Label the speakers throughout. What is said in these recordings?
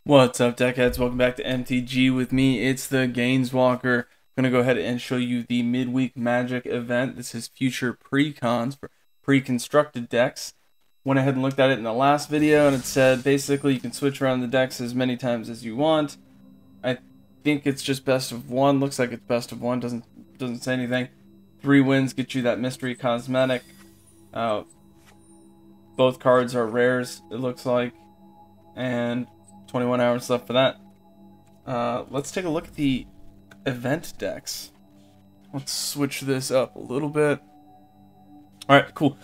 Speaker 1: What's up, deckheads? Welcome back to MTG with me. It's the Gainswalker. I'm going to go ahead and show you the Midweek Magic event. This is future Precons for Preconstructed decks. Went ahead and looked at it in the last video, and it said basically you can switch around the decks as many times as you want. I think it's just best of one. Looks like it's best of one. Doesn't say anything. 3 wins get you that mystery cosmetic. Both cards are rares, it looks like, and 21 hours left for that. Let's take a look at the event decks. Let's switch this up a little bit. Alright, cool.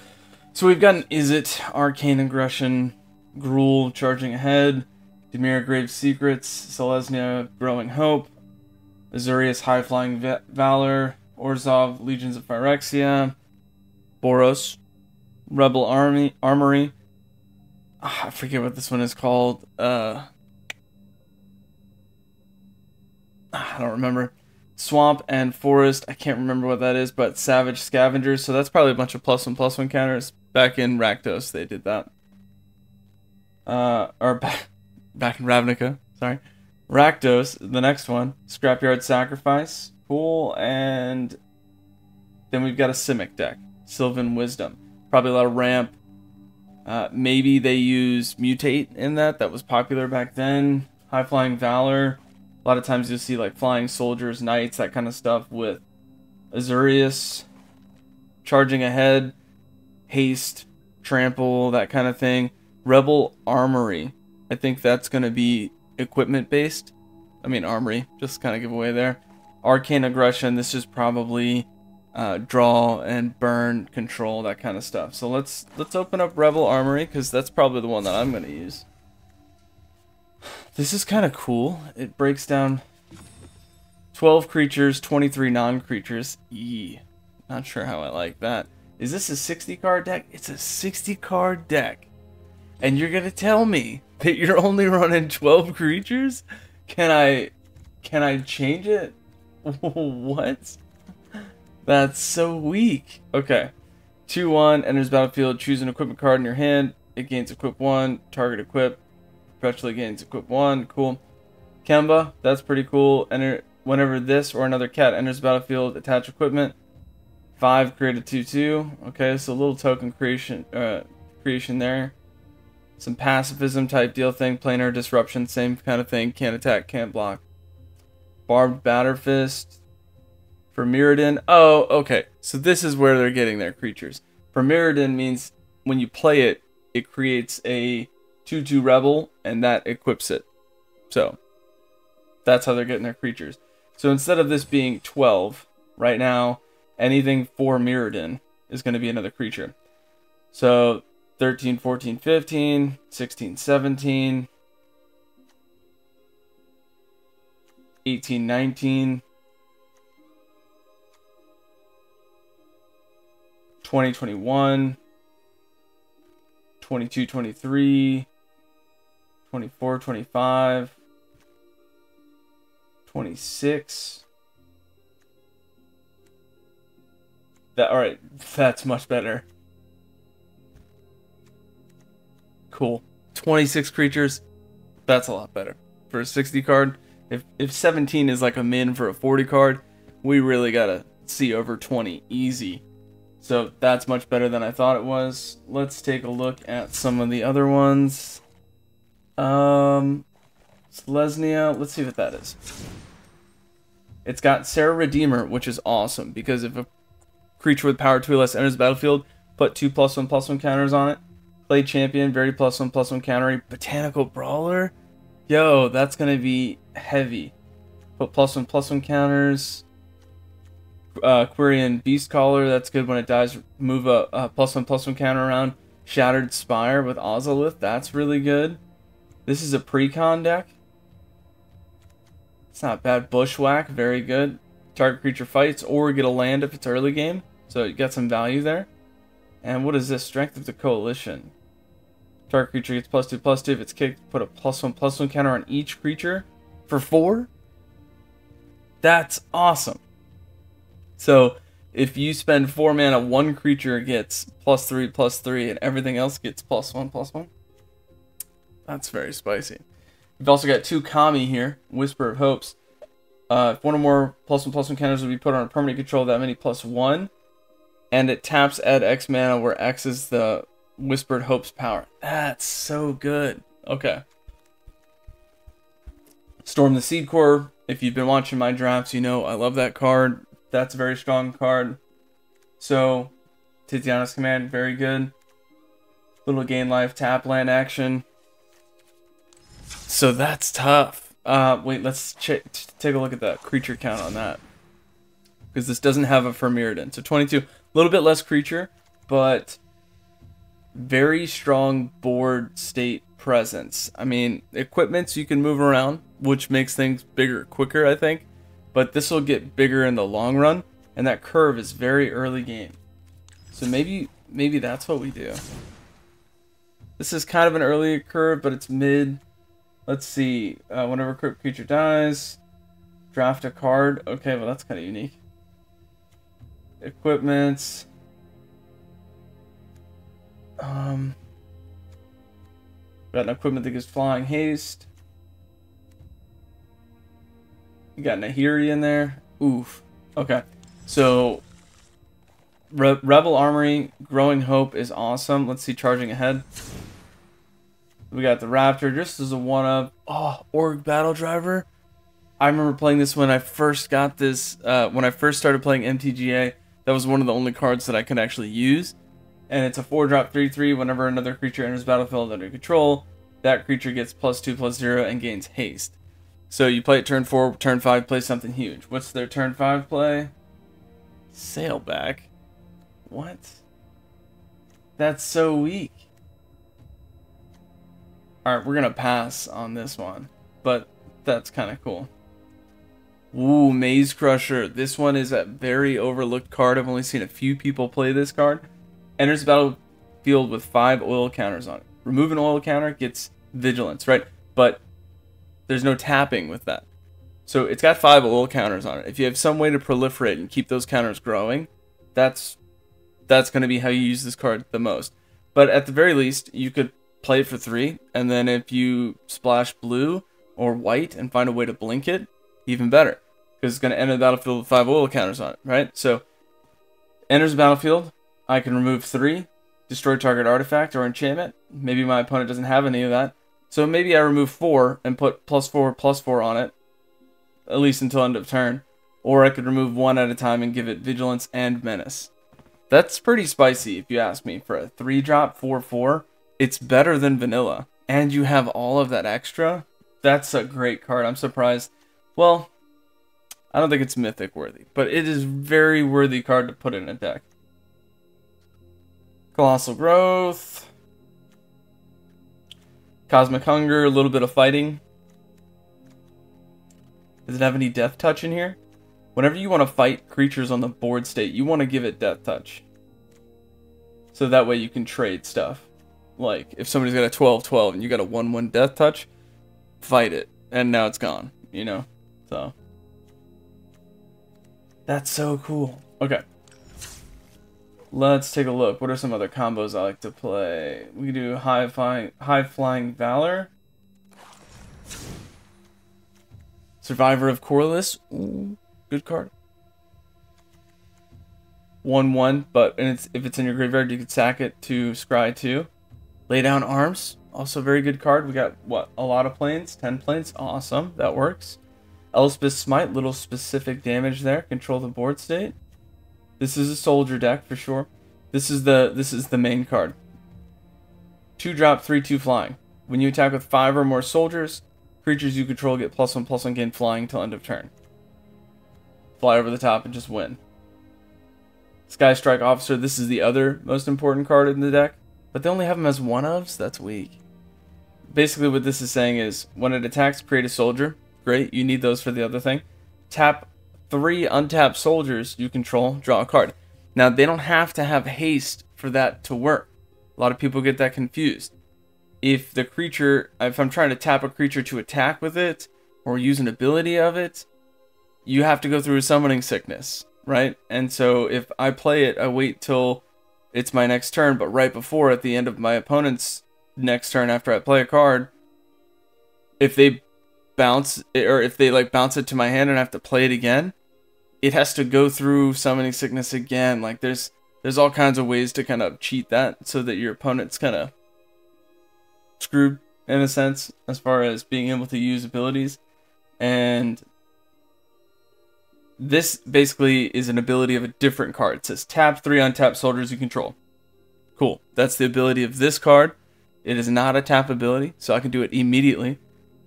Speaker 1: So we've got an Izzet, Arcane Aggression, Gruul, Charging Ahead, Dimir, Grave Secrets, Selesnya, Growing Hope, Azurius, High Flying Valor, Orzhov, Legions of Phyrexia, Boros, Rebel Armory. I forget what this one is called. I don't remember. Swamp and Forest. I can't remember what that is, but Savage Scavengers. So that's probably a bunch of +1/+1 counters. Back in Rakdos, they did that. Or back in Ravnica. Sorry. Rakdos, the next one. Scrapyard Sacrifice. Cool. And then we've got a Simic deck. Sylvan Wisdom. Probably a lot of ramp. Maybe they use Mutate in that. That was popular back then. High Flying Valor. A lot of times you'll see like Flying Soldiers, Knights, that kind of stuff with Azurius. Charging Ahead. Haste. Trample, that kind of thing. Rebel Armory. I think that's going to be equipment based. I mean Armory. Just kind of give away there. Arcane Aggression. This is probably draw and burn, control, that kind of stuff. So let's open up Rebel Armory, because that's probably the one that I'm going to use. This is kind of cool. It breaks down 12 creatures, 23 non-creatures. Not sure how I like that. Is this a 60 card deck? It's a 60 card deck. And you're going to tell me that you're only running 12 creatures? Can I change it? What? That's so weak. Okay. 2/1, enters battlefield, choose an equipment card in your hand. It gains equip 1, target equip. Perpetually gains equip 1. Cool. Kemba, that's pretty cool. Enter whenever this or another cat enters battlefield, attach equipment. 5, create a 2/2. Okay, so a little token creation there. Some pacifism type deal thing. Planar disruption, same kind of thing. Can't attack, can't block. Barbed Batterfist. For Mirrodin, oh, okay. So this is where they're getting their creatures. For Mirrodin means when you play it, it creates a 2/2 Rebel, and that equips it. So that's how they're getting their creatures. So instead of this being 12, right now, anything for Mirrodin is going to be another creature. So 13, 14, 15, 16, 17, 18, 19, 20, 21, 22, 23, 24, 25, 26. Alright, that's much better. Cool. 26 creatures, that's a lot better. For a 60 card, if 17 is like a min for a 40 card, we really gotta see over 20 easy. So that's much better than I thought it was. Let's take a look at some of the other ones. Selesnya, let's see what that is. It's got Sarah Redeemer, which is awesome, because if a creature with power 2 or less enters the battlefield, put 2 +1/+1 counters on it. Play champion, very +1/+1 counter. Botanical Brawler? Yo, that's gonna be heavy. Put +1/+1 counters. Quirion Beastcaller, that's good when it dies. Move a +1/+1 counter around. Shattered Spire with Ozolith, that's really good. This is a Precon deck. It's not bad. Bushwhack, very good. Target creature fights or get a land if it's early game. So you got some value there. And what is this? Strength of the Coalition. Target creature gets +2/+2. If it's kicked, put a +1/+1 counter on each creature for 4. That's awesome. So if you spend 4 mana, one creature gets +3/+3, and everything else gets +1/+1. That's very spicy. We've also got 2 Kami here, Whisper of Hopes. If one or more +1/+1 counters would be put on a permanent control that many +1, and it taps add X mana where X is the Whispered Hopes power. That's so good. Okay. Storm the Seed Core. If you've been watching my drafts, you know I love that card. That's a very strong card. So, Tiziana's Command, very good. Little gain life, tap land action. So that's tough. Wait, let's take a look at that creature count on that. Because this doesn't have a Firmiridan. So 22, a little bit less creature, but very strong board state presence. I mean, equipments you can move around, which makes things bigger quicker, I think. But this will get bigger in the long run, and that curve is very early game. So maybe that's what we do. This is kind of an early curve, but it's mid. Let's see. Whenever a creature dies, draft a card. Okay, well that's kind of unique. Equipments. Got an equipment that gives flying haste. You got Nahiri in there. Oof. Okay. So, Rebel Armory, Growing Hope is awesome. Let's see, charging ahead. We got the Raptor, just as a one-up. Oh, Org Battle Driver. I remember playing this when I first got this, when I first started playing MTGA. That was one of the only cards that I could actually use. And it's a 4-drop 3/3. Whenever another creature enters the battlefield under control, that creature gets +2/+0 and gains haste. So you play it turn 4, turn 5, play something huge. What's their turn 5 play? Sailback. What? That's so weak. Alright, we're going to pass on this one. But that's kind of cool. Ooh, Maze Crusher. This one is a very overlooked card. I've only seen a few people play this card. Enters the battlefield with 5 oil counters on it. Remove an oil counter, gets vigilance, right? But there's no tapping with that. So it's got 5 oil counters on it. If you have some way to proliferate and keep those counters growing, that's going to be how you use this card the most. But at the very least, you could play it for 3, and then if you splash blue or white and find a way to blink it, even better. Because it's going to enter the battlefield with 5 oil counters on it, right? So, enters the battlefield, I can remove 3, destroy target artifact or enchantment. Maybe my opponent doesn't have any of that. So maybe I remove 4 and put +4/+4 on it, at least until end of turn. Or I could remove 1 at a time and give it vigilance and menace. That's pretty spicy if you ask me. For a 3-drop 4/4, it's better than vanilla. And you have all of that extra. That's a great card. I'm surprised. Well, I don't think it's mythic worthy, but it is very worthy card to put in a deck. Colossal Growth. Cosmic Hunger, a little bit of fighting. Does it have any death touch in here? Whenever you want to fight creatures on the board state, you want to give it death touch. So that way you can trade stuff. Like, if somebody's got a 12/12 and you got a 1/1 death touch, fight it. And now it's gone, you know? So. That's so cool. Okay. Let's take a look. What are some other combos I like to play? We can do High Flying Valor. Survivor of Corliss. Ooh, good card. 1/1, but if it's in your graveyard, you could sack it to scry 2. Lay Down Arms. Also very good card. We got, what, a lot of planes? 10 planes? Awesome. That works. Elspeth's Smite. Little specific damage there. Control the board state. This is a soldier deck for sure. This is the main card. 2-drop 3/2 flying. When you attack with 5 or more soldiers, creatures you control get +1/+1 gain flying till end of turn. Fly over the top and just win. Sky Strike Officer. This is the other most important card in the deck, but they only have them as one-ofs. That's weak. Basically, what this is saying is when it attacks, create a soldier. Great, you need those for the other thing. Tap 3 untapped soldiers you control, draw a card. Now, they don't have to have haste for that to work. A lot of people get that confused. If I'm trying to tap a creature to attack with it, or use an ability of it, you have to go through a summoning sickness, right? And so if I play it, I wait till it's my next turn, but right before, at the end of my opponent's next turn after I play a card, if they bounce it, or if they like bounce it to my hand and I have to play it again, it has to go through Summoning Sickness again. Like there's all kinds of ways to kind of cheat that so that your opponent's kind of screwed in a sense as far as being able to use abilities. And this basically is an ability of a different card. It says tap 3 untapped soldiers you control. Cool. That's the ability of this card. It is not a tap ability, so I can do it immediately.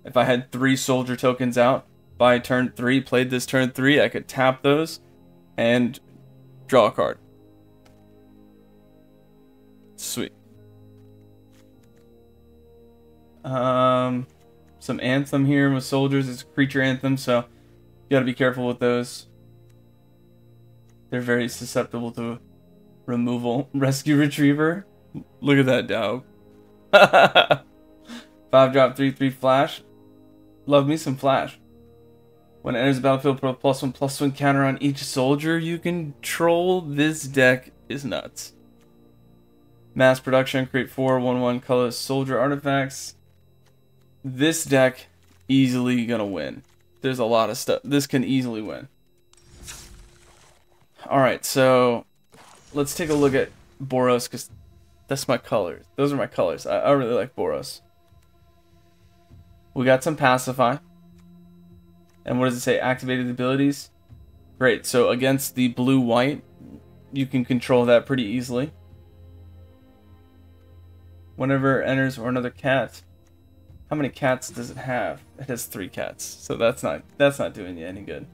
Speaker 1: If I had 3 soldier tokens out by turn 3, played this turn 3, I could tap those and draw a card. Sweet. Some anthem here with soldiers. It's a creature anthem, so you gotta be careful with those. They're very susceptible to removal. Rescue Retriever. Look at that dog. 5-drop 3/3 flash. Love me some flash. When it enters the battlefield, put a +1/+1 counter on each soldier you control. This deck is nuts. Mass production, create 4 1/1 colorless soldier artifacts. This deck easily gonna win. There's a lot of stuff. This can easily win. Alright, so let's take a look at Boros, because that's my colors. Those are my colors. I really like Boros. We got some Pacify. And what does it say? Activated abilities. Great, so against the blue-white, you can control that pretty easily. Whenever it enters, or another cat. How many cats does it have? It has 3 cats, so that's not doing you any good.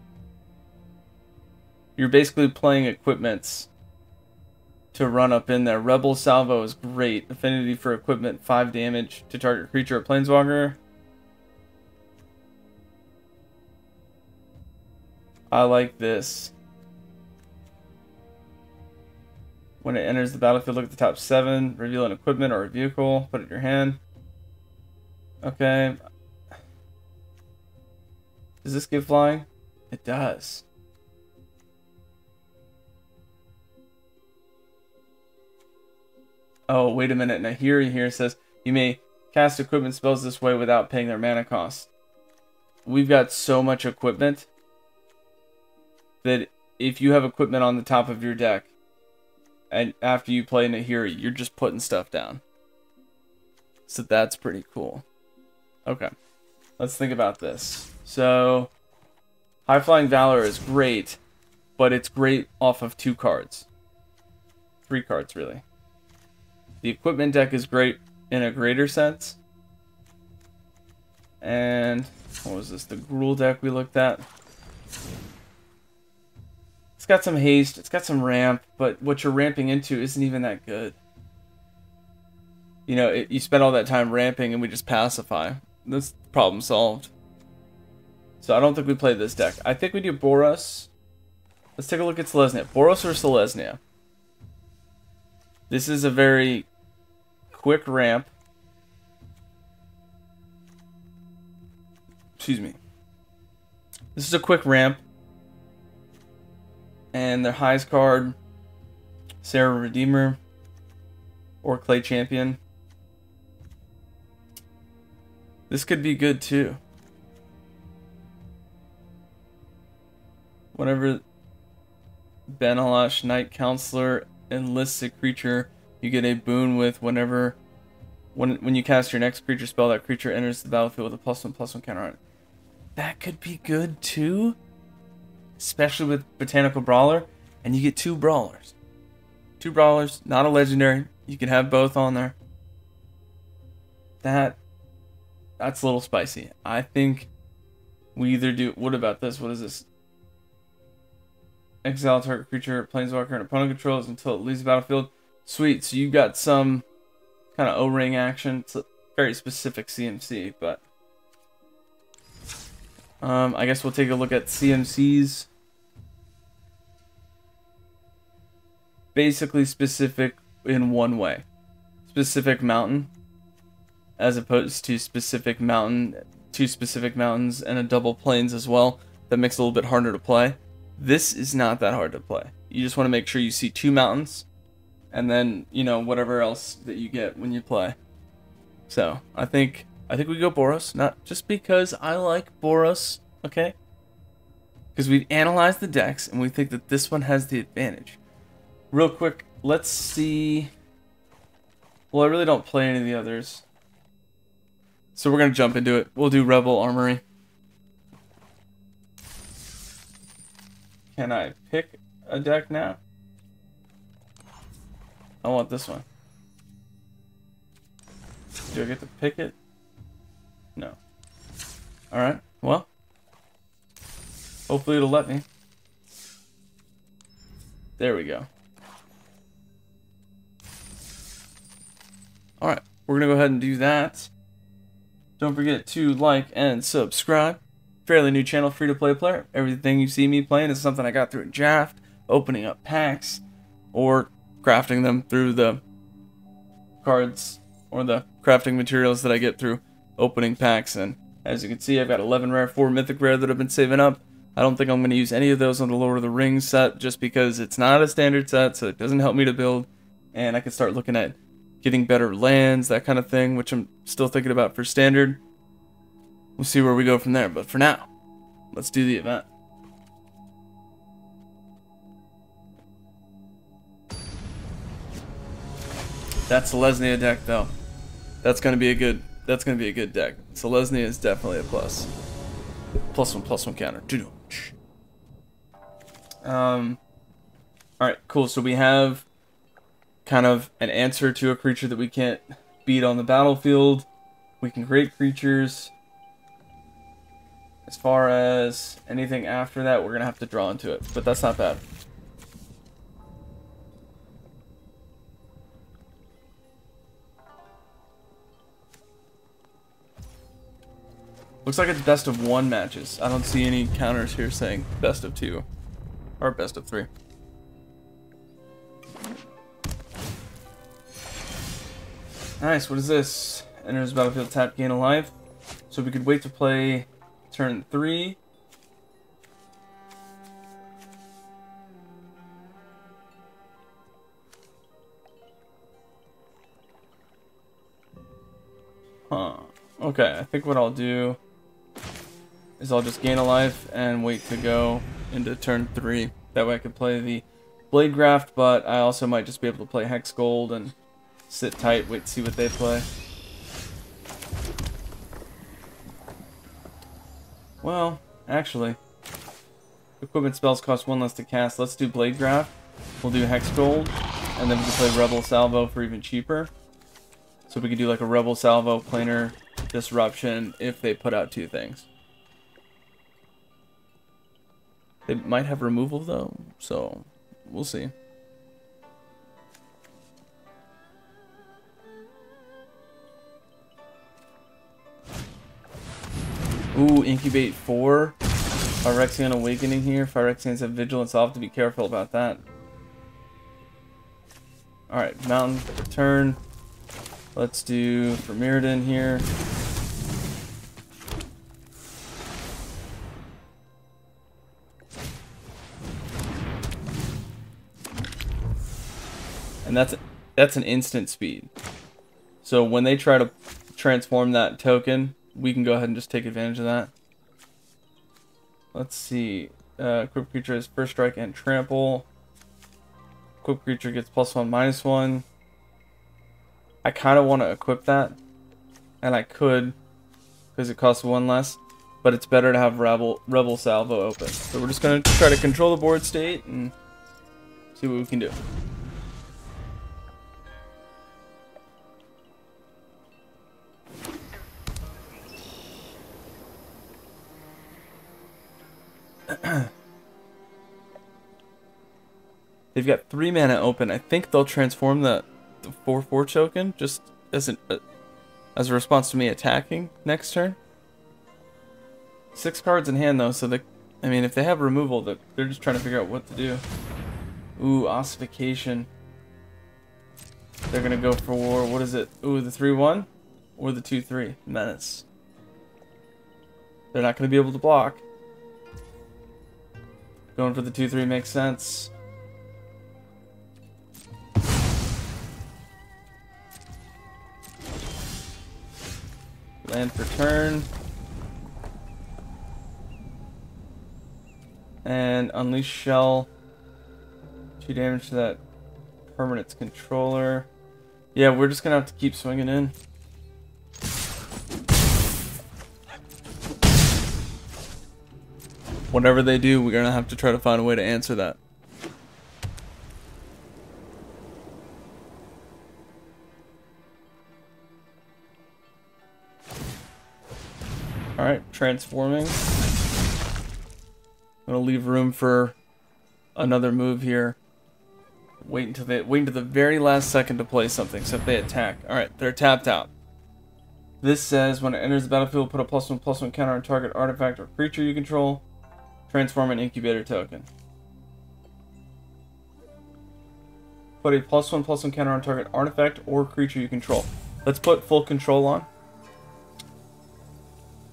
Speaker 1: You're basically playing equipments to run up in there. Rebel Salvo is great. Affinity for equipment, 5 damage to target creature or planeswalker. I like this. When it enters the battlefield, look at the top 7, reveal an equipment or a vehicle, put it in your hand. Okay. Does this give flying? It does. Oh, wait a minute. Nahiri here says, you may cast equipment spells this way without paying their mana cost. We've got so much equipment that if you have equipment on the top of your deck, and after you play Nahiri, you're just putting stuff down. So that's pretty cool. Okay, let's think about this. So, High Flying Valor is great, but it's great off of 2 cards. 3 cards, really. The equipment deck is great in a greater sense. And, what was this? The Gruul deck we looked at. It's got some haste, it's got some ramp, but what you're ramping into isn't even that good. You know, you spend all that time ramping and we just pacify. That's problem solved. So I don't think we play this deck. I think we do Boros. Let's take a look at Selesnya. Boros or Selesnya? This is a very quick ramp. Excuse me. This is a quick ramp. And their highest card, Sarah Redeemer or Clay Champion. This could be good too. Whenever Benalash Knight Counselor enlists a creature, you get a boon with when you cast your next creature spell, that creature enters the battlefield with a +1/+1 counter on it. That could be good too. Especially with Botanical Brawler, and you get 2 brawlers. 2 brawlers, not a legendary. You can have both on there. That's a little spicy. I think we either do. What about this? What is this? Exile target creature, planeswalker, and opponent controls until it leaves the battlefield. Sweet. So you got some kind of O-ring action. It's a very specific CMC, but I guess we'll take a look at CMCs. Basically specific in one way. Specific mountain. As opposed to specific mountain, 2 specific mountains, and a double plains as well. That makes it a little bit harder to play. This is not that hard to play. You just want to make sure you see 2 mountains. And then, you know, whatever else that you get when you play. So, I think I think we go Boros, not just because I like Boros, okay? Because we've analyzed the decks, and we think that this one has the advantage. Real quick, let's see... Well, I really don't play any of the others. So we're going to jump into it. We'll do Rebel Armory. Can I pick a deck now? I want this one. Do I get to pick it? No. Alright, well. Hopefully it'll let me. There we go. Alright, we're going to go ahead and do that. Don't forget to like and subscribe. Fairly new channel, free-to-play player. Everything you see me playing is something I got through a draft, opening up packs, or crafting them through the cards or the crafting materials that I get through opening packs. And as you can see, I've got 11 rare, 4 mythic rare that I've been saving up. I don't think I'm going to use any of those on the Lord of the Rings set just because it's not a standard set, so it doesn't help me to build. And I can start looking at getting better lands, that kind of thing, which I'm still thinking about for standard. We'll see where we go from there, but for now, let's do the event. That Selesnya deck, though, that's gonna be a good deck. Selesnya is definitely a plus. +1/+1 counter. Alright, cool. So we have kind of an answer to a creature that we can't beat on the battlefield. We can create creatures. As far as anything after that, we're gonna have to draw into it, but that's not bad. Looks like it's best of 1 matches. I don't see any counters here saying best of 2 or best of 3. Nice, what is this? Enters battlefield, tap, gain a life. So we could wait to play turn 3. Huh. Okay, I think what I'll do is I'll just gain a life and wait to go into turn 3. That way I could play the Blade Graft, but I also might just be able to play Hex Gold and sit tight, wait to see what they play. Well, actually, equipment spells cost 1 less to cast. Let's do Blade Graft. We'll do Hex Gold, and then we can play Rebel Salvo for even cheaper. So we could do like a Rebel Salvo, Planar Disruption if they put out 2 things. They might have removal though, so we'll see. Ooh, Incubate 4. Phyrexian Awakening here. Phyrexians have Vigilance. I'll have to be careful about that. Alright, Mountain turn. Let's do for Mirrodin here. And that's an instant speed. So when they try to transform that token, we can go ahead and just take advantage of that. Let's see. Equipped creature has first strike and trample. Equipped creature gets +1/-1. I kind of want to equip that, and I could, because it costs 1 less. But it's better to have Rebel Salvo open. So we're just gonna try to control the board state and see what we can do. They've got 3 mana open. I think they'll transform the 4/4 token just as a response to me attacking next turn. 6 cards in hand though, so I mean, if they have removal, they're just trying to figure out what to do. Ooh, Ossification. They're gonna go for war. What is it? Ooh, the 3/1 or the 2/3 Menace. They're not gonna be able to block. Going for the 2/3 makes sense. Land for turn. And unleash shell. 2 damage to that permanent's controller. Yeah, we're just gonna have to keep swinging in. Whatever they do, we're gonna have to try to find a way to answer that. Alright, transforming. I'm gonna leave room for another move here. Wait until the very last second to play something, so if they attack. Alright, they're tapped out. This says when it enters the battlefield, put a +1/+1 counter on target artifact or creature you control. Transform an incubator token. Put a +1/+1 counter on target artifact or creature you control. Let's put full control on.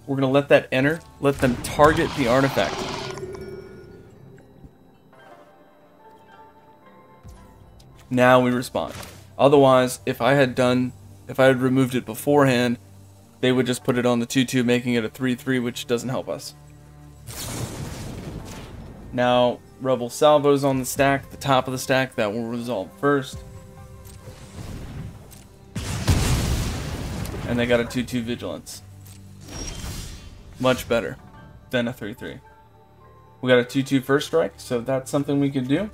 Speaker 1: We're going to let that enter. Let them target the artifact. Now we respond. Otherwise, if I had removed it beforehand, they would just put it on the 2/2, making it a 3/3, which doesn't help us. Now, Rebel Salvo's on the stack, the top of the stack, that will resolve first. And they got a 2/2 Vigilance. Much better than a 3/3. We got a 2/2 first strike, so that's something we can do.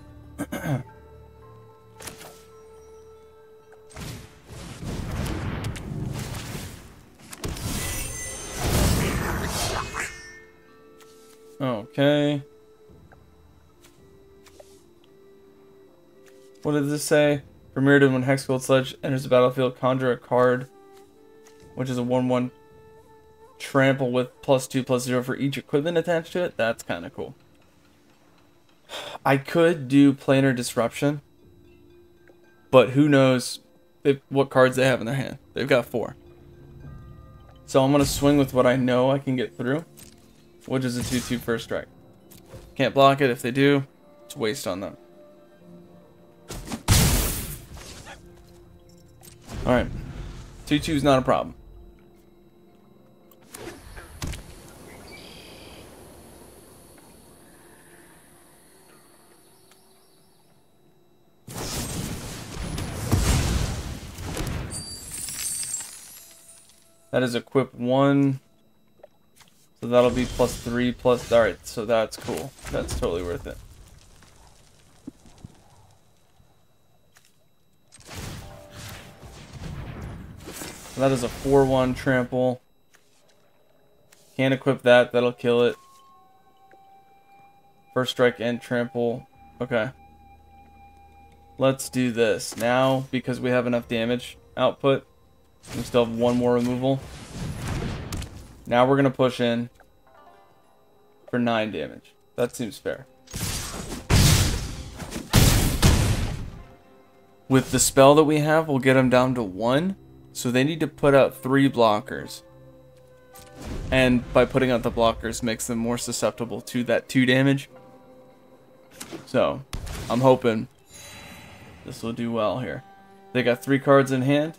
Speaker 1: Okay. What did this say? Premiered when Hexgold Sledge enters the battlefield, conjure a card, which is a 1/1 trample with +2/+0 for each equipment attached to it. That's kind of cool. I could do Planar Disruption, but who knows what cards they have in their hand. They've got 4. So I'm going to swing with what I know I can get through, which is a 2/2 first strike. Can't block it. If they do, it's a waste on them. Alright. 2/2 is not a problem. That is equip 1. So that'll be +3 plus. Alright, so that's cool. That's totally worth it. So that is a 4/1 trample. Can't equip that. That'll kill it. First strike and trample. Okay. Let's do this. Now, because we have enough damage output, we still have 1 more removal. Now we're going to push in for 9 damage. That seems fair. With the spell that we have, we'll get them down to 1. So they need to put out 3 blockers. And by putting out the blockers makes them more susceptible to that 2 damage. So, I'm hoping this will do well here. They got 3 cards in hand.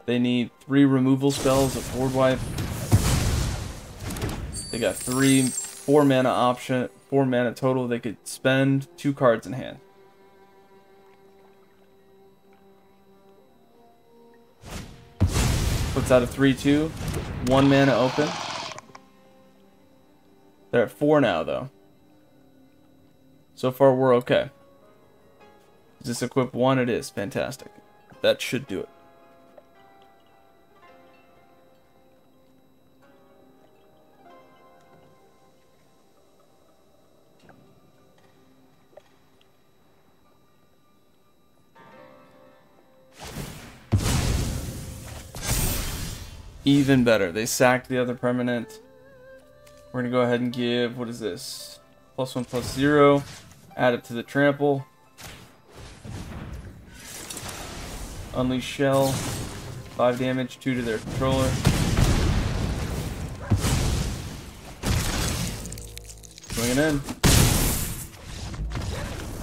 Speaker 1: They need 3 removal spells, a board wipe. They got 4 mana option, 4 mana total. They could spend 2 cards in hand. Puts out a 3/2, 1 mana open. They're at 4 now, though. So far, we're okay. Is this equip 1? It is. Fantastic. That should do it. Even better. They sacked the other permanent. We're going to go ahead and give, what is this? +1/+0. Add it to the trample. Unleash shell. 5 damage, 2 to their controller. Swinging in.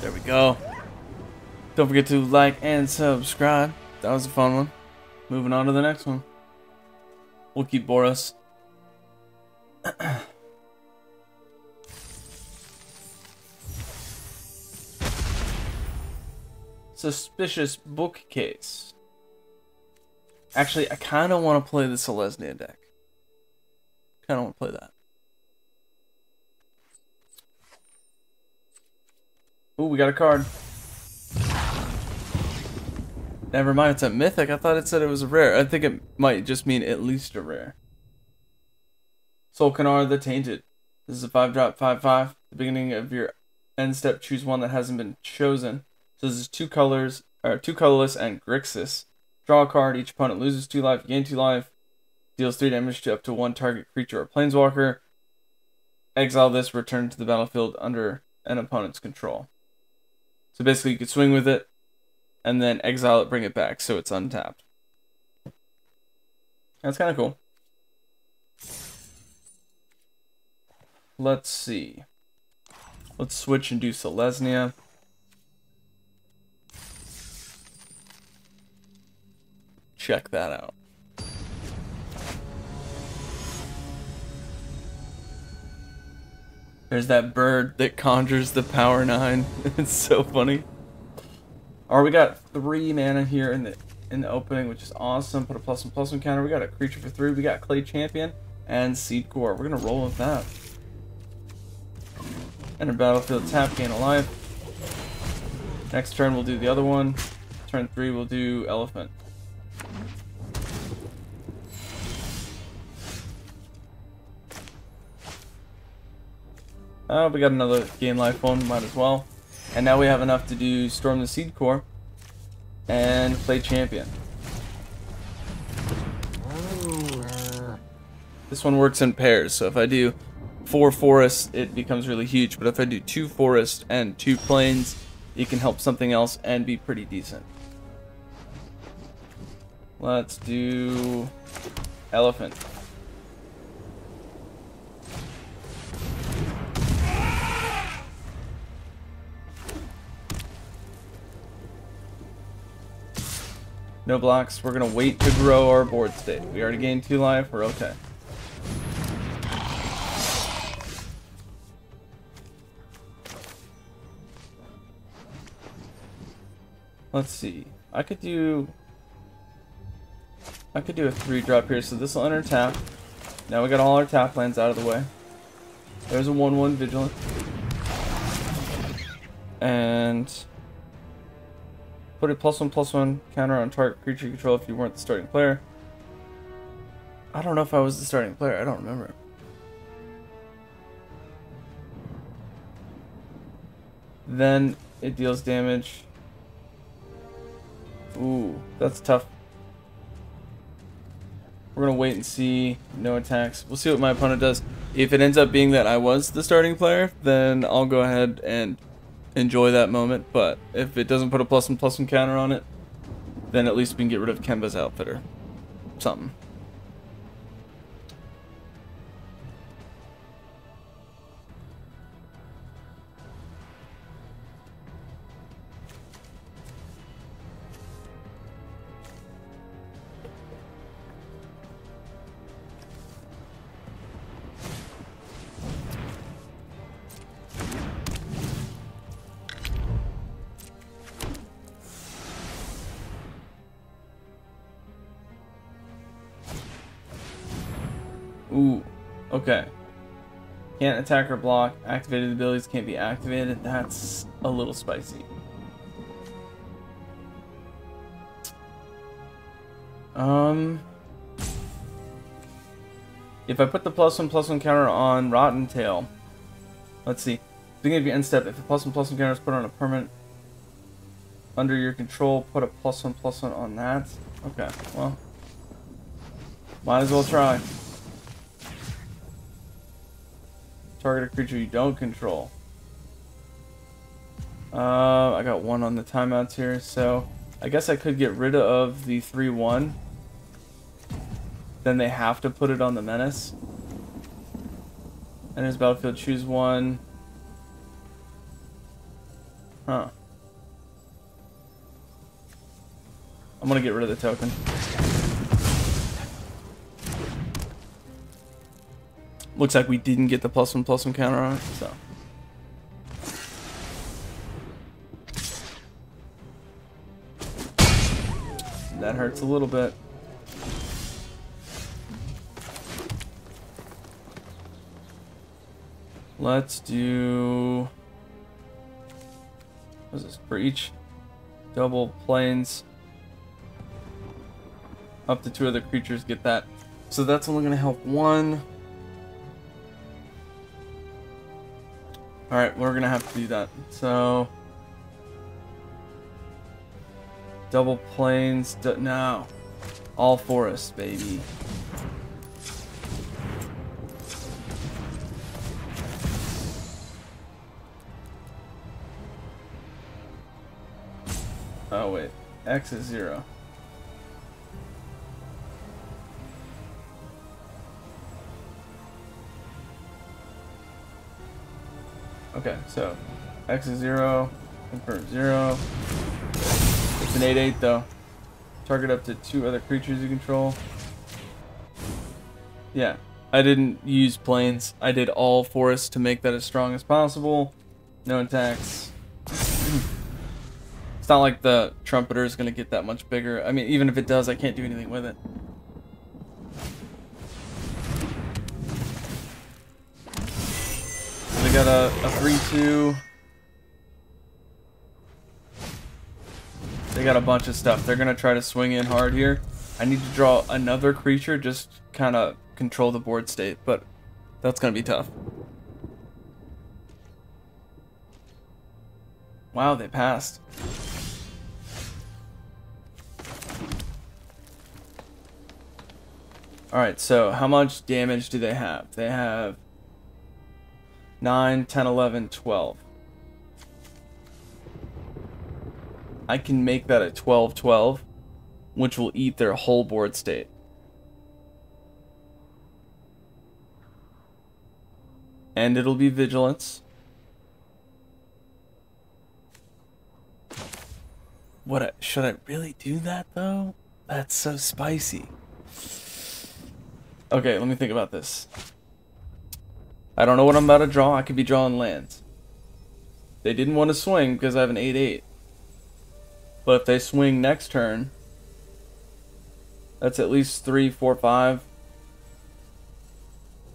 Speaker 1: There we go. Don't forget to like and subscribe. That was a fun one. Moving on to the next one. We'll keep Boros. Suspicious bookcase. Actually, I kind of want to play the Selesnya deck. Kind of want to play that. Ooh, we got a card. Never mind, it's a mythic. I thought it said it was a rare. I think it might just mean at least a rare. Solkanar the Tainted. This is a 5-drop 5/5. The beginning of your end step, choose one that hasn't been chosen. So this is 2 colors, or 2 colorless and Grixis. Draw a card. Each opponent loses 2 life. You gain 2 life. Deals 3 damage to up to 1 target creature or planeswalker. Exile this. Return to the battlefield under an opponent's control. So basically, you could swing with it, and then exile it, bring it back, so it's untapped. That's kind of cool. Let's see. Let's switch and do Selesnya. Check that out. There's that bird that conjures the power 9. It's so funny. Alright, we got 3 mana here in the opening, which is awesome. Put a +1/+1 counter. We got a creature for 3. We got Clay Champion and Seed Core. We're gonna roll with that. Enter battlefield, tap, gain a life. Next turn we'll do the other one. Turn 3 we'll do Elephant. We got another gain life one, might as well. And now we have enough to do Storm the Seed Core and Play Champion. This one works in pairs, so if I do 4 forests, it becomes really huge. But if I do 2 forests and 2 plains, it can help something else and be pretty decent. Let's do Elephant. No blocks. We're gonna wait to grow our board state. We already gained 2 life. We're okay. Let's see. I could do a 3-drop here, so this will enter tap. Now we got all our tap lands out of the way. There's a 1/1 Vigilant. And put a +1/+1 counter on target creature you control if you weren't the starting player. I don't know if I was the starting player. I don't remember. Then it deals damage. Ooh, that's tough. We're gonna wait and see. No attacks. We'll see what my opponent does. If it ends up being that I was the starting player, then I'll go ahead and enjoy that moment. But if it doesn't put a +1/+1 counter on it, then at least we can get rid of Kemba's outfit or something. Ooh, okay. Can't attack or block. Activated abilities can't be activated. That's a little spicy. If I put the +1/+1 counter on Rotten Tail, let's see. Beginning of your end step, if a +1/+1 counter is put on a permanent under your control, put a +1/+1 on that. Okay, well, might as well try. Target a creature you don't control. I got 1 on the timeouts here, so I guess I could get rid of the 3/1. Then they have to put it on the Menace. Enters battlefield, choose 1. Huh. I'm gonna get rid of the token. Looks like we didn't get the +1/+1 counter on it, so. That hurts a little bit. Let's do... what is this? For each double planes, up to 2 other creatures get that. So that's only going to help 1. Alright, we're going to have to do that. So... double planes, no. All forests, baby. Oh wait, X is 0. Okay, so X is 0, confirm 0. It's an 8/8 though. Target up to 2 other creatures you control. Yeah, I didn't use planes. I did all forests to make that as strong as possible. No attacks. It's not like the trumpeter is going to get that much bigger. I mean, even if it does, I can't do anything with it. So they got a 3/2. They got a bunch of stuff. They're going to try to swing in hard here. I need to draw another creature, just kind of control the board state, but that's going to be tough. Wow, they passed. Alright, so how much damage do they have? They have 9, 10, 11, 12. I can make that a 12/12, which will eat their whole board state. And it'll be vigilance. Should I really do that though? That's so spicy. Okay, let me think about this. I don't know what I'm about to draw. I could be drawing lands. They didn't want to swing because I have an 8/8. But if they swing next turn, that's at least 3, 4, 5.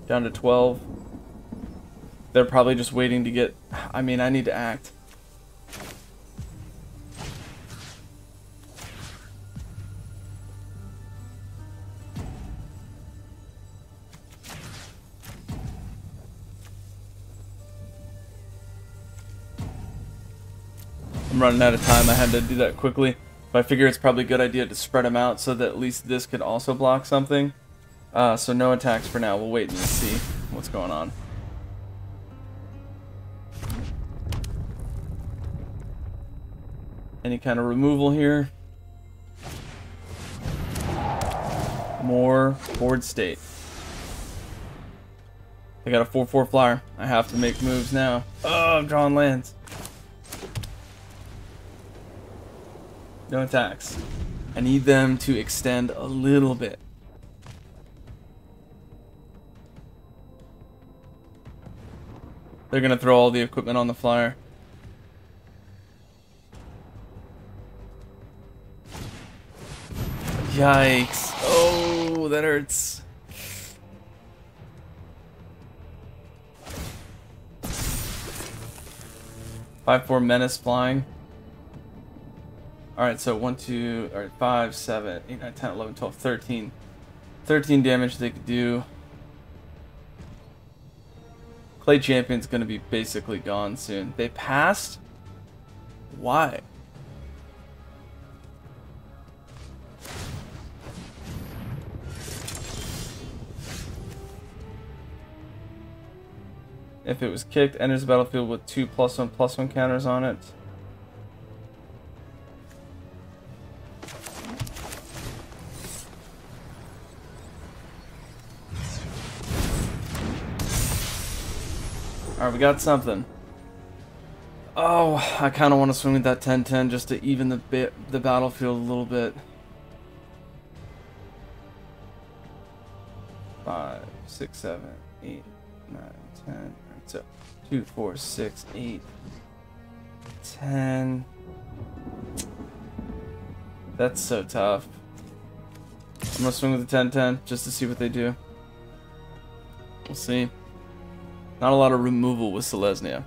Speaker 1: Down to 12. They're probably just waiting to get... I mean, I need to act. I'm running out of time. I had to do that quickly. But I figure it's probably a good idea to spread them out so that at least this could also block something. So no attacks for now. We'll wait and see what's going on. Any kind of removal here. More board state. They got a 4/4 flyer. I have to make moves now. Oh, I'm drawing lands. No attacks. I need them to extend a little bit. They're gonna throw all the equipment on the flyer. Yikes. Oh, that hurts. Five, 4 menace flying. Alright, so 1, 2, alright, 5, 7, 8, 9, 10, 11, 12, 13. 13 damage they could do. Clay Champion's gonna be basically gone soon. They passed? Why? If it was kicked, enters the battlefield with 2 +1/+1 counters on it. Alright, we got something. Oh, I kind of want to swing with that 10/10 just to even the battlefield a little bit. 5, 6, 7, 8, 9, 10. All right, so 2, 4, 6, 8, 10. That's so tough. I'm gonna swing with the 10-10 just to see what they do. We'll see. Not a lot of removal with Selesnya.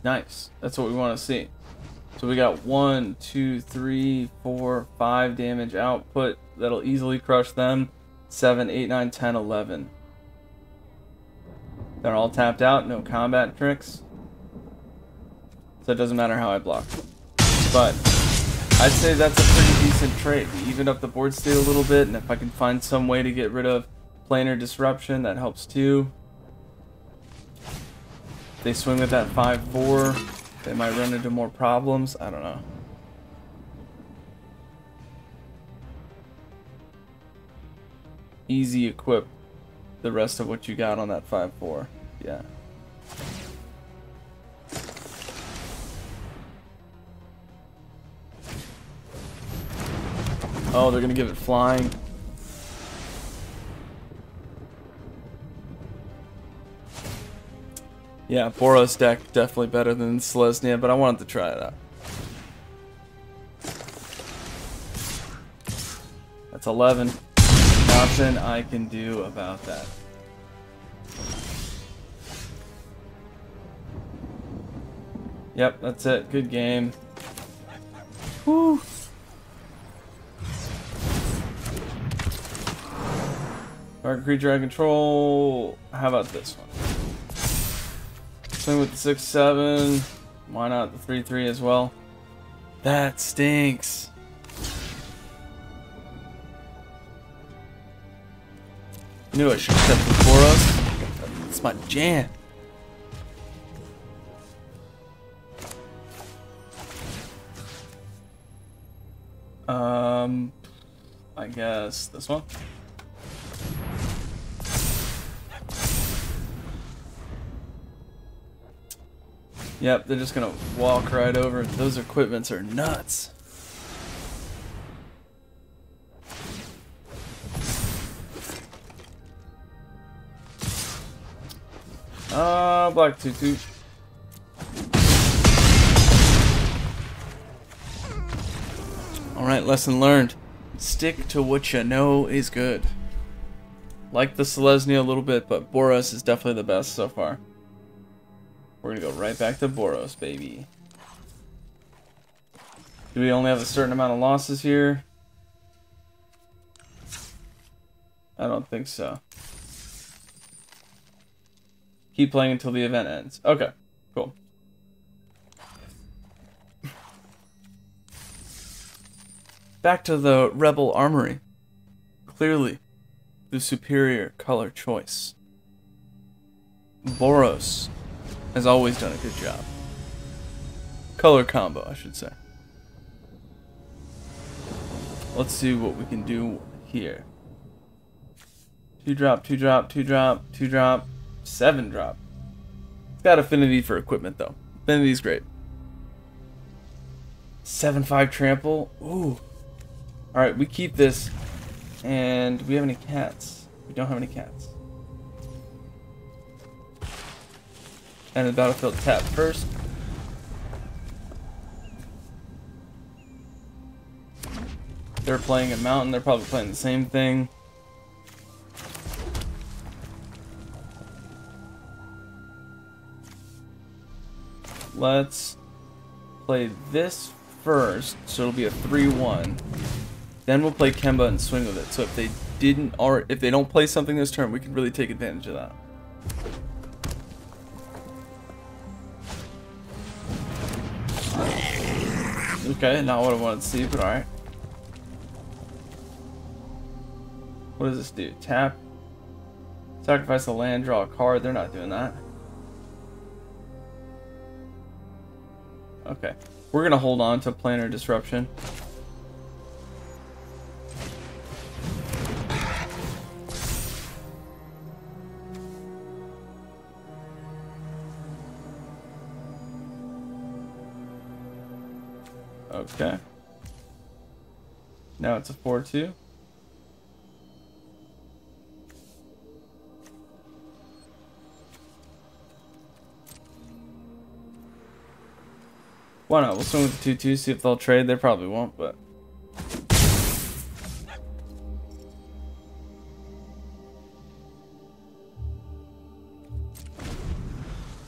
Speaker 1: Nice. That's what we want to see. So we got 1, 2, 3, 4, 5 damage output. That'll easily crush them. 7, 8, 9, 10, 11. They're all tapped out. No combat tricks. So it doesn't matter how I block. But I'd say that's a pretty decent trade. We even up the board state a little bit. And if I can find some way to get rid of planar disruption, that helps too. They swing with that 5-4, they might run into more problems. I don't know. Easy equip the rest of what you got on that 5-4. Yeah. Oh, they're gonna give it flying. Yeah, Boros deck definitely better than Selesnya, but I wanted to try it out. That's 11. Nothing I can do about that. Yep, that's it. Good game. Woo! Target creature I control. How about this one? Swing with the 6-7. Why not the 3-3 as well? That stinks. Knew I should have kept the Boros. It's my jam. I guess this one. Yep, they're just gonna walk right over. Those equipments are nuts. Black 2-2. Alright, lesson learned. Stick to what you know is good. Like the Selesnya a little bit, but Boros is definitely the best so far. We're gonna go right back to Boros, baby. Do we only have a certain amount of losses here? I don't think so. Keep playing until the event ends. Okay, cool. Back to the Rebel Armory. Clearly, the superior color choice. Boros has always done a good job. Color combo, I should say. Let's see what we can do here. 2-drop, 2-drop, 2-drop, 2-drop, 7-drop. It's got affinity for equipment though. Affinity's great. 7-5 trample. Ooh. Alright, we keep this. And do we have any cats? We don't have any cats. And the battlefield tap first. They're playing a mountain, they're probably playing the same thing. Let's play this first, so it'll be a 3-1. Then we'll play Kemba and swing with it. So if they didn't, or if they don't play something this turn, we can really take advantage of that. Okay, not what I wanted to see, but alright. What does this do? Tap. Sacrifice a land, draw a card. They're not doing that. Okay. We're going to hold on to planar disruption. Okay. Now it's a 4-2. Why not? We'll swing with the 2-2, see if they'll trade. They probably won't, but...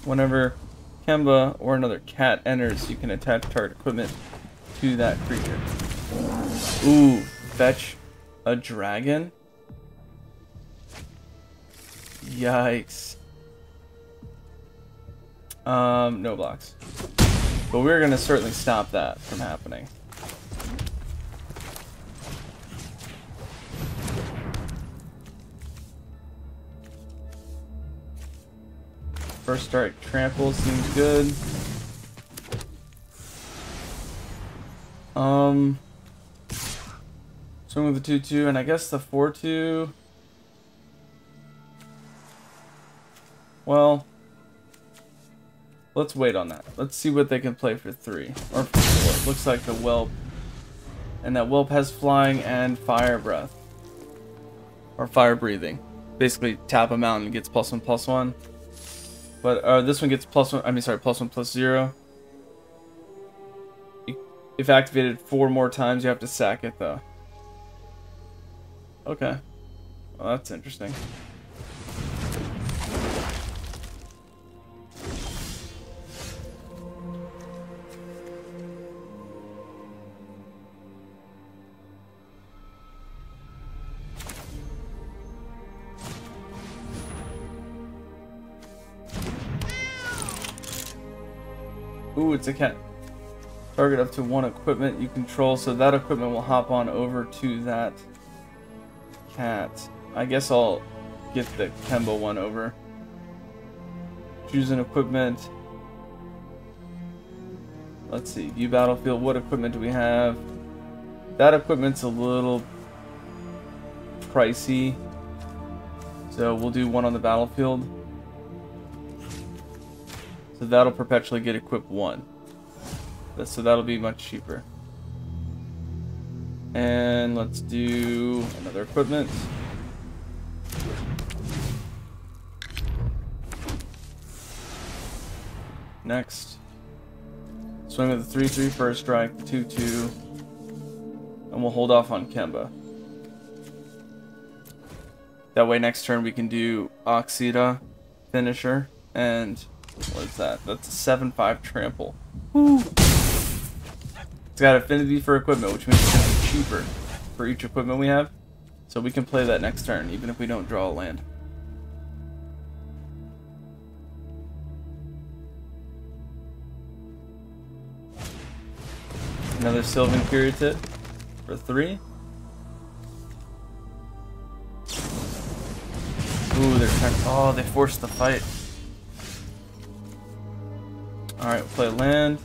Speaker 1: Whenever Kemba or another cat enters, you can attach target equipment to that creature. Ooh, fetch a dragon? Yikes. No blocks. But we're gonna certainly stop that from happening. First strike trample seems good. Swing with the 2-2, and I guess the 4-2. Well, let's wait on that. Let's see what they can play for 3 or for 4. Looks like the whelp, and that whelp has flying and fire breath or fire breathing. Basically, tap him out and gets +1/+1. But this one gets +1. I mean, sorry, +1/+0. If activated 4 more times, you have to sack it though. Okay, well that's interesting. Ooh, it's a cat. Target up to 1 equipment you control, so that equipment will hop on over to that cat. I guess I'll get the Kemba one over. Choose an equipment. Let's see, view battlefield. What equipment do we have? That equipment's a little pricey, so we'll do 1 on the battlefield. So that'll perpetually get equipped 1. So that'll be much cheaper. And let's do another equipment. Next. Swing with the 3-3 first strike, 2-2. And we'll hold off on Kemba. That way next turn we can do Oxida, Finisher, and what is that? That's a 7-5 trample. Woo. It's got affinity for equipment, which means it's going to be cheaper for each equipment we have. So we can play that next turn, even if we don't draw a land. Another Sylvan Curative for 3. Ooh, they're trying. Oh, they forced the fight. Alright, we'll play land.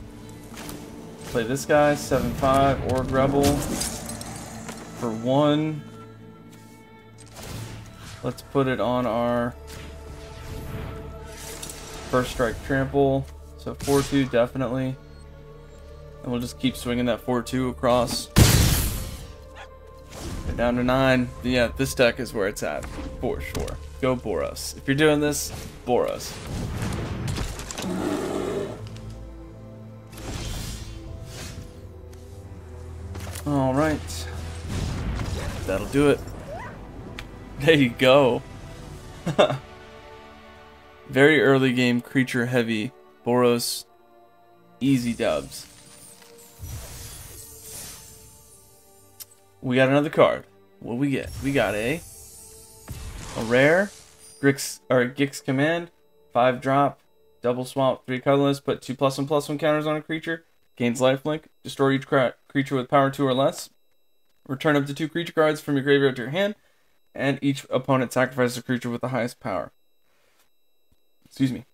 Speaker 1: Play this guy, 7-5, Org Rebel. For 1. Let's put it on our first strike trample. So 4-2 definitely. And we'll just keep swinging that 4-2 across. We're down to 9. Yeah, this deck is where it's at, for sure. Go Boros. If you're doing this, Boros. Alright. That'll do it. There you go. Very early game, creature heavy. Boros. Easy dubs. We got another card. What do we get? We got a rare. Gix Command. 5 drop. Double swamp. 3 colorless. Put 2 +1/+1 counters on a creature. Gains lifelink. Destroy each creature with power 2 or less. Return up to 2 creature cards from your graveyard to your hand. And each opponent sacrifices a creature with the highest power. Excuse me.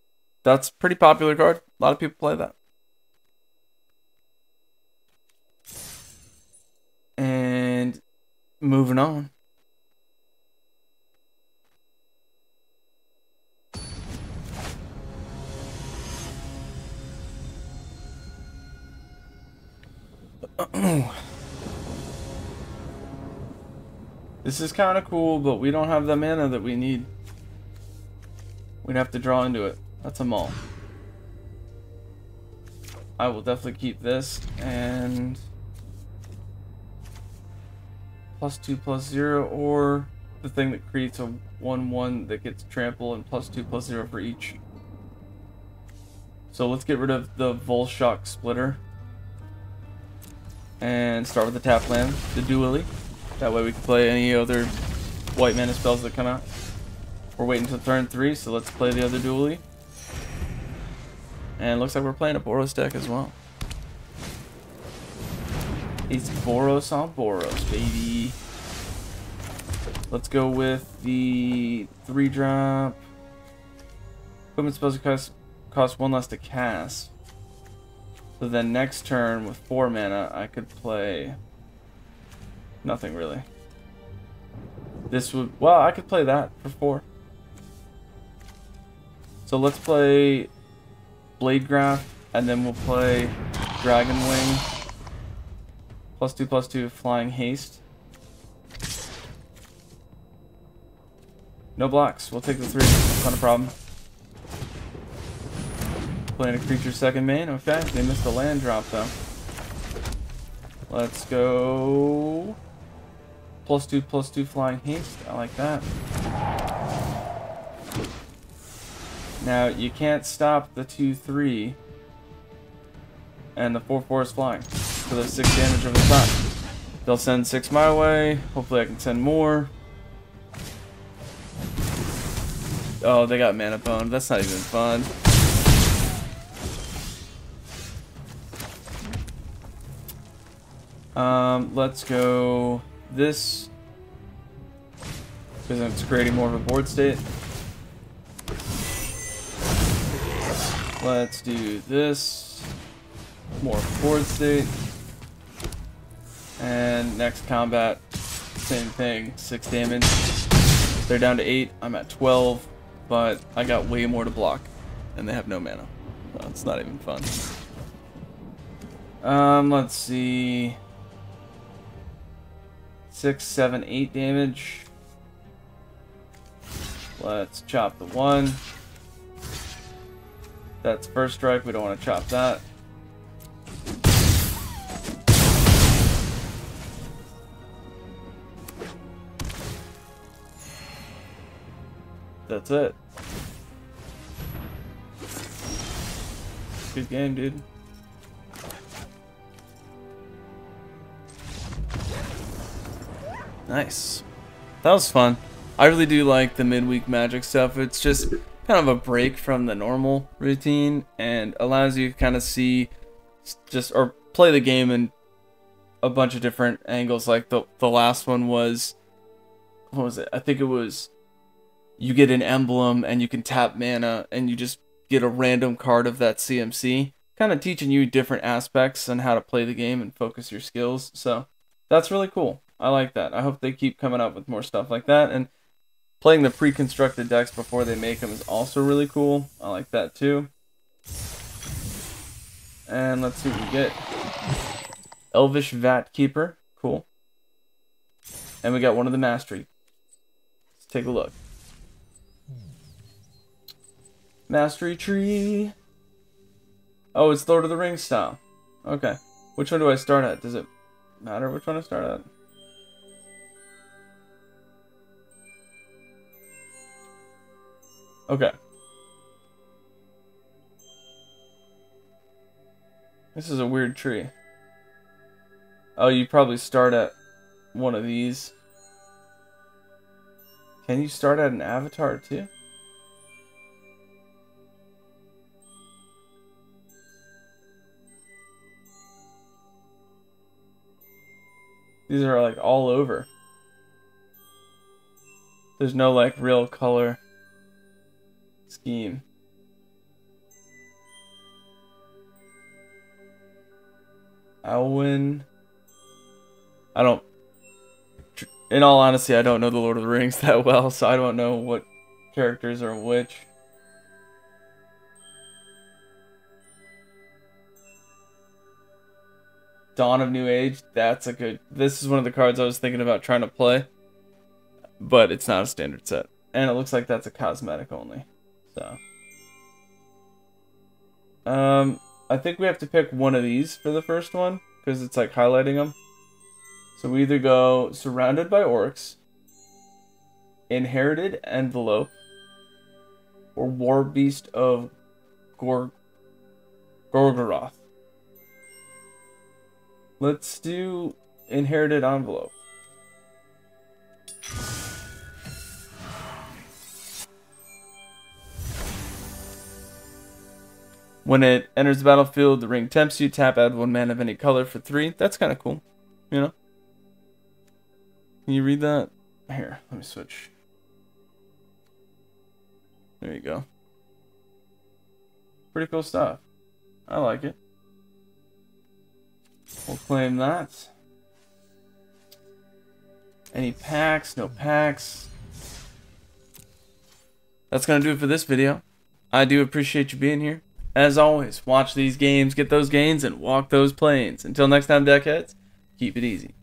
Speaker 1: That's a pretty popular card. A lot of people play that. And moving on. This is kind of cool, but we don't have the mana that we need. We'd have to draw into it. That's a maul. I will definitely keep this, and +2/+0, or the thing that creates a 1/1 that gets trample and +2/+0 for each. So let's get rid of the Volshock Splitter and start with the tap land, the Dually. That way we can play any other white mana spells that come out. We're waiting until turn 3, so let's play the other Dually. And it looks like we're playing a Boros deck as well. It's Boros on Boros, baby. Let's go with the 3-drop. Equipment spells cost 1 less to cast. So then next turn with 4 mana, I could play nothing really. This would, well, I could play that for 4. So let's play Blade Graph, and then we'll play Dragon Wing. +2/+2 Flying Haste. No blocks. We'll take the 3. Not a problem. Playing a creature second main. Okay, they missed the land drop though. Let's go +2/+2 Flying Haste. I like that. Now you can't stop the 2/3, and the 4/4 is flying. So there's 6 damage over the top. They'll send 6 my way. Hopefully I can send more. Oh, they got mana bone. That's not even fun. Let's go this, because it's creating more of a board state. Let's do this, more board state. And next combat, same thing, 6 damage. They're down to 8, I'm at 12, but I got way more to block, and they have no mana. So it's not even fun. Let's see. 6, 7, 8 damage. Let's chop the 1. That's first strike, we don't want to chop that. That's it. Good game, dude. Nice. That was fun. I really do like the midweek magic stuff. It's just kind of a break from the normal routine and allows you to kind of see or play the game in a bunch of different angles. Like the last one was, what was it? I think it was, you get an emblem and you can tap mana and you just get a random card of that CMC, kind of teaching you different aspects on how to play the game and focus your skills. So that's really cool. I like that. I hope they keep coming up with more stuff like that. And playing the pre-constructed decks before they make them is also really cool. I like that too. And let's see what we get. Elvish Vat Keeper. Cool. And we got one of the Mastery. Let's take a look. Mastery Tree. Oh, it's Lord of the Rings style. Okay. Which one do I start at? Does it matter which one I start at? Okay. This is a weird tree. Oh, you probably start at one of these. Can you start at an avatar too? These are like all over. There's no like real color scheme. Alwyn. I don't. In all honesty, I don't know the Lord of the Rings that well, so I don't know what characters are which. Dawn of New Age. That's a good... This is one of the cards I was thinking about trying to play. But it's not a standard set. And it looks like that's a cosmetic only. So... I think we have to pick one of these for the first one. Because it's like highlighting them. So we either go Surrounded by Orcs, Inherited Envelope, or War Beast of Gorgoroth. Let's do Inherited Envelope. When it enters the battlefield, the ring tempts you. Tap, add 1 mana of any color for 3. That's kind of cool, you know? Can you read that? Here, let me switch. There you go. Pretty cool stuff. I like it. We'll claim that. Any packs? No packs. That's going to do it for this video. I do appreciate you being here. As always, watch these games, get those gains, and walk those planes. Until next time, deckheads, keep it easy.